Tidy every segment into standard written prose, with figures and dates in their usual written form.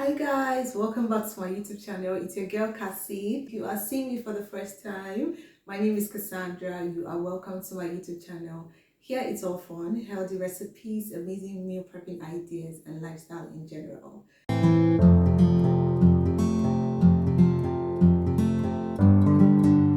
Hi guys, welcome back to my YouTube channel. It's your girl Cassie. If you are seeing me for the first time, my name is Cassandra. You are welcome to my YouTube channel. Here it's all fun, healthy recipes, amazing meal prepping ideas, and lifestyle in general.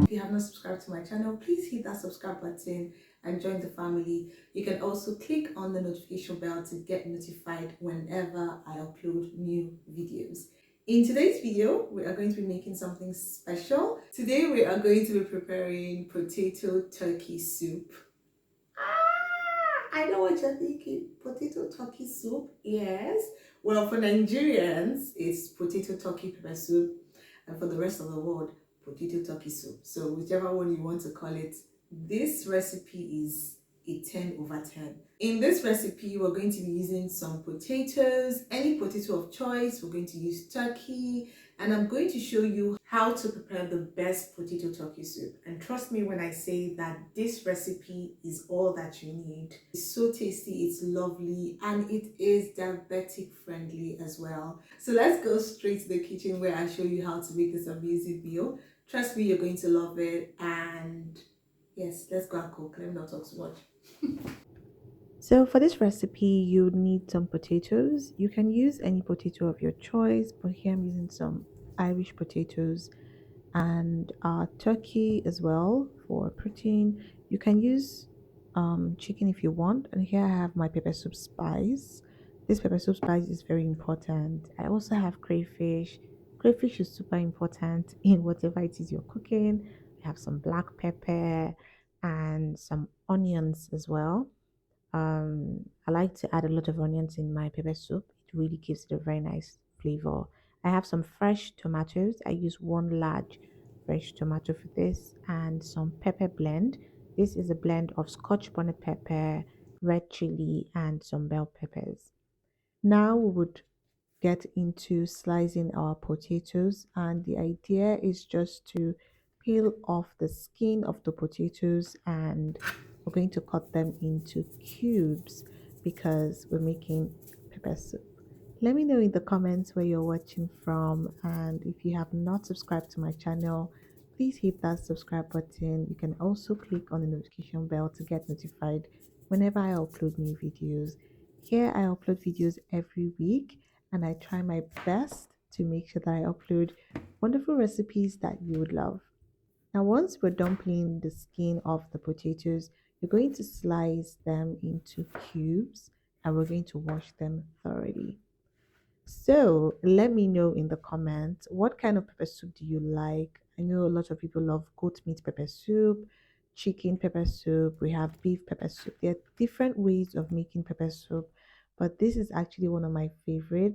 If you have not subscribed to my channel, please hit that subscribe button and join the family. You can also click on the notification bell to get notified whenever I upload new videos. In today's video, we are going to be making something special. Today we are going to be preparing potato turkey soup. I know what you're thinking. Potato turkey soup? Yes. Well, for Nigerians, it's potato turkey pepper soup, and for the rest of the world, potato turkey soup. So whichever one you want to call it, this recipe is a 10 over 10. In this recipe, we're going to be using some potatoes, any potato of choice. We're going to use turkey, and I'm going to show you how to prepare the best potato turkey soup. And trust me when I say that this recipe is all that you need. It's so tasty, it's lovely, and it is diabetic friendly as well. So let's go straight to the kitchen where I show you how to make this amazing meal. Trust me, you're going to love it. And yes, let's go and cook. Let me not talk too much. So for this recipe, you need some potatoes. You can use any potato of your choice, but here I'm using some Irish potatoes and turkey as well for protein. You can use chicken if you want. And here I have my pepper soup spice. This pepper soup spice is very important. I also have crayfish. Crayfish is super important in whatever it is you're cooking. I have some black pepper and some onions as well. I like to add a lot of onions in my pepper soup. It really gives it a very nice flavor. I have some fresh tomatoes. I use one large fresh tomato for this and some pepper blend. This is a blend of scotch bonnet pepper, red chili, and some bell peppers. Now we would get into slicing our potatoes, and the idea is just to peel off the skin of the potatoes, and we're going to cut them into cubes because we're making pepper soup. Let me know in the comments where you're watching from, and if you have not subscribed to my channel, please hit that subscribe button. You can also click on the notification bell to get notified whenever I upload new videos. Here I upload videos every week, and I try my best to make sure that I upload wonderful recipes that you would love. Now, once we're done peeling the skin of the potatoes, you're going to slice them into cubes, and we're going to wash them thoroughly. So let me know in the comments, what kind of pepper soup do you like? I know a lot of people love goat meat pepper soup, chicken pepper soup, we have beef pepper soup. There are different ways of making pepper soup, but this is actually one of my favorite.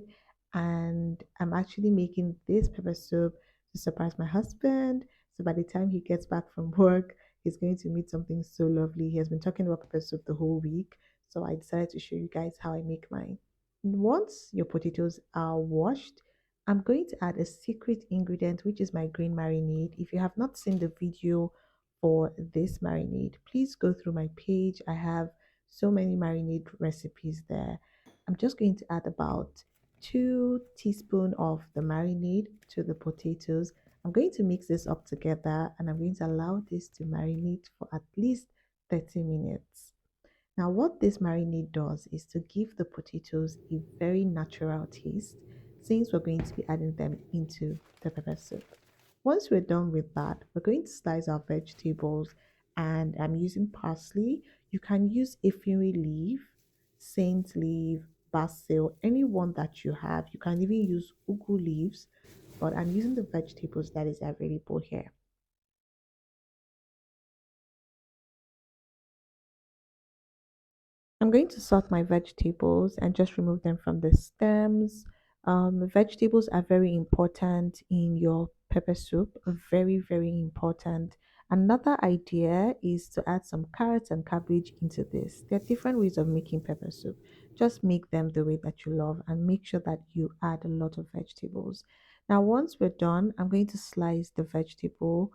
And I'm actually making this pepper soup to surprise my husband. So by the time he gets back from work, he's going to meet something so lovely. He has been talking about pepper soup the whole week. So I decided to show you guys how I make mine. Once your potatoes are washed, I'm going to add a secret ingredient, which is my green marinade. If you have not seen the video for this marinade, please go through my page. I have so many marinade recipes there. I'm just going to add about 2 teaspoons of the marinade to the potatoes. I'm going to mix this up together, and I'm going to allow this to marinate for at least 30 minutes. Now, what this marinade does is to give the potatoes a very natural taste, since we're going to be adding them into the pepper soup. Once we're done with that, we're going to slice our vegetables, and I'm using parsley. You can use efirin leaf, saint leaf, basil, any one that you have. You can even use ugu leaves, but I'm using the vegetables that is available here. I'm going to sort my vegetables and just remove them from the stems. Vegetables are very important in your pepper soup, very, very important. Another idea is to add some carrots and cabbage into this. There are different ways of making pepper soup. Just make them the way that you love and make sure that you add a lot of vegetables. Now, once we're done, I'm going to slice the vegetable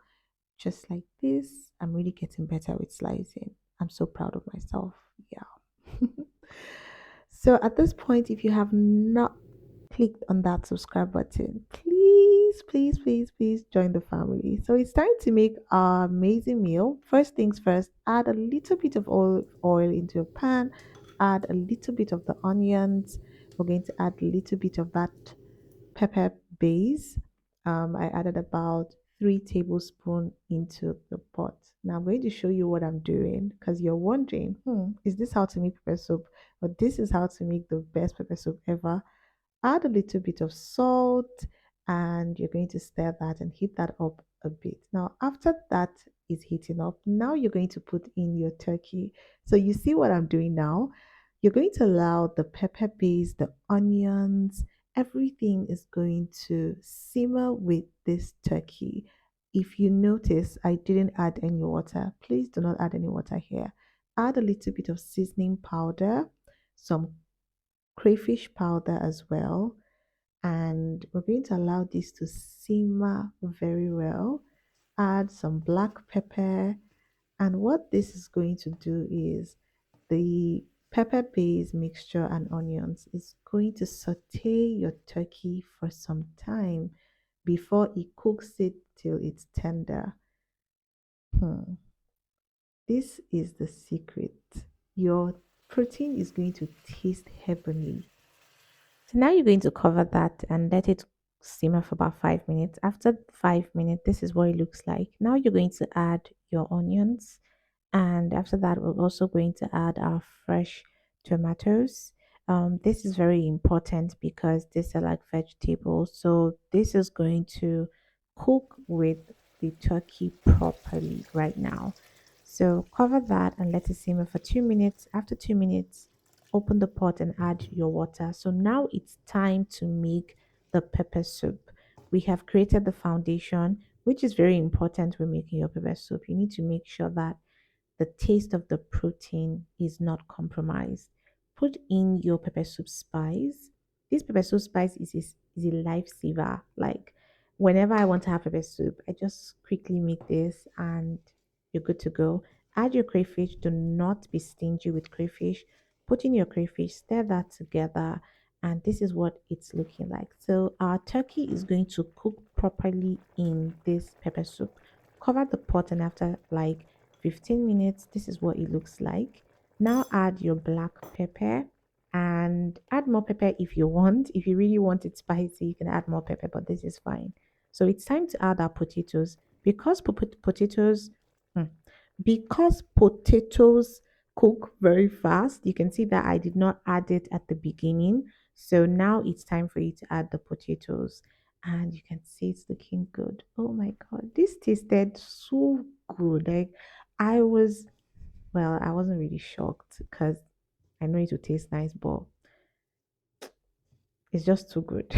just like this. I'm really getting better with slicing. I'm so proud of myself. Yeah. So at this point, if you have not clicked on that subscribe button, please, please, please, please join the family. So it's time to make our amazing meal. First things first, add a little bit of oil into a pan, add a little bit of the onions. We're going to add a little bit of that pepper base. I added about 3 tablespoons into the pot. Now I'm going to show you what I'm doing because you're wondering, is this how to make pepper soup? But this is how to make the best pepper soup ever. Add a little bit of salt and you're going to stir that and heat that up a bit. Now, after that is heating up, now you're going to put in your turkey. So you see what I'm doing now? You're going to allow the pepper base, the onions, everything is going to simmer with this turkey. If you notice, I didn't add any water. Please do not add any water here. Add a little bit of seasoning powder, some crayfish powder as well, and we're going to allow this to simmer very well. Add some black pepper, and what this is going to do is the pepper base mixture and onions is going to saute your turkey for some time before it cooks it till it's tender. Hmm. This is the secret. Your protein is going to taste heavenly. So now you're going to cover that and let it simmer for about 5 minutes. After 5 minutes, this is what it looks like. Now you're going to add your onions, and after that, we're also going to add our fresh tomatoes. This is very important because these are like vegetables. So this is going to cook with the turkey properly right now. So cover that and let it simmer for 2 minutes. After 2 minutes, open the pot and add your water. So now it's time to make the pepper soup. We have created the foundation, which is very important when making your pepper soup. You need to make sure that the taste of the protein is not compromised. Put in your pepper soup spice. This pepper soup spice is a lifesaver. Like whenever I want to have pepper soup, I just quickly make this and you're good to go. Add your crayfish. Do not be stingy with crayfish. Put in your crayfish, stir that together, and this is what it's looking like. So our turkey is going to cook properly in this pepper soup. Cover the pot, and after like 15 minutes, this is what it looks like. Now add your black pepper and add more pepper if you want. If you really want it spicy, you can add more pepper, but this is fine. So it's time to add our potatoes because potatoes hmm, because potatoes cook very fast. You can see that I did not add it at the beginning. So now it's time for you to add the potatoes and you can see it's looking good. Oh my god, this tasted so good. Like I wasn't really shocked because I know it would taste nice, but it's just too good.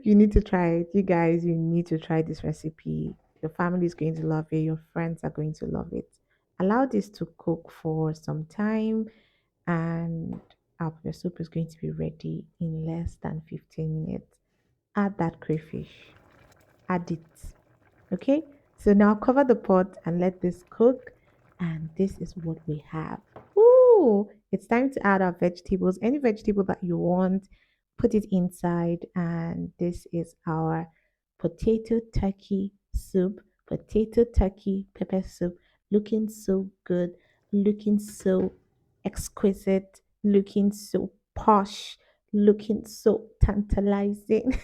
You need to try it. You guys, you need to try this recipe. Your family is going to love it. Your friends are going to love it. Allow this to cook for some time, and our pepper soup is going to be ready in less than 15 minutes. Add that crayfish. Add it. Okay, so now cover the pot and let this cook. And this is what we have. Ooh, it's time to add our vegetables. Any vegetable that you want, put it inside. And this is our potato turkey soup, potato turkey pepper soup. Looking so good, looking so exquisite, looking so posh, looking so tantalizing.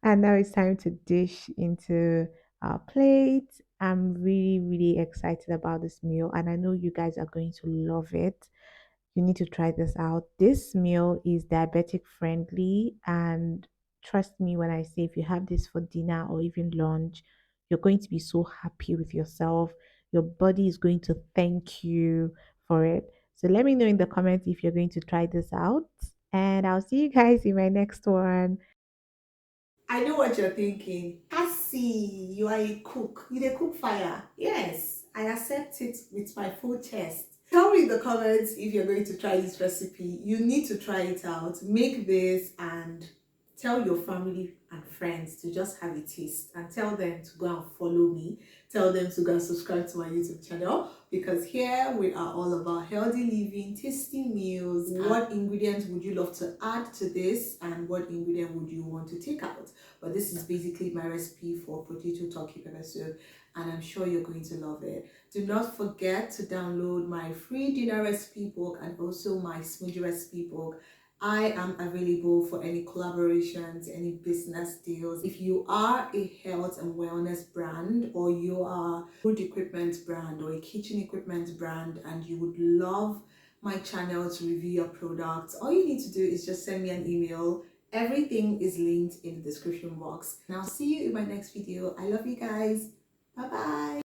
And now it's time to dish into our plate. I'm really, really excited about this meal, and I know you guys are going to love it. You need to try this out. This meal is diabetic friendly, and trust me when I say if you have this for dinner or even lunch, you're going to be so happy with yourself. Your body is going to thank you for it. So let me know in the comments if you're going to try this out, and I'll see you guys in my next one. I know what you're thinking. Cassie, you are a cook. You dey cook fire. Yes, I accept it with my full chest. Tell me in the comments if you're going to try this recipe. You need to try it out. Make this and tell your family and friends to just have a taste and tell them to go and follow me. Tell them to go and subscribe to my YouTube channel because here we are all about healthy living, tasty meals, videos. What ingredients would you love to add to this, and what ingredient would you want to take out? But this is basically my recipe for potato turkey pepper soup, and I'm sure you're going to love it. Do not forget to download my free dinner recipe book and also my smoothie recipe book. I am available for any collaborations, any business deals. If you are a health and wellness brand, or you are a food equipment brand or a kitchen equipment brand, and you would love my channel to review your products, all you need to do is just send me an email. Everything is linked in the description box. And I'll see you in my next video. I love you guys. Bye bye.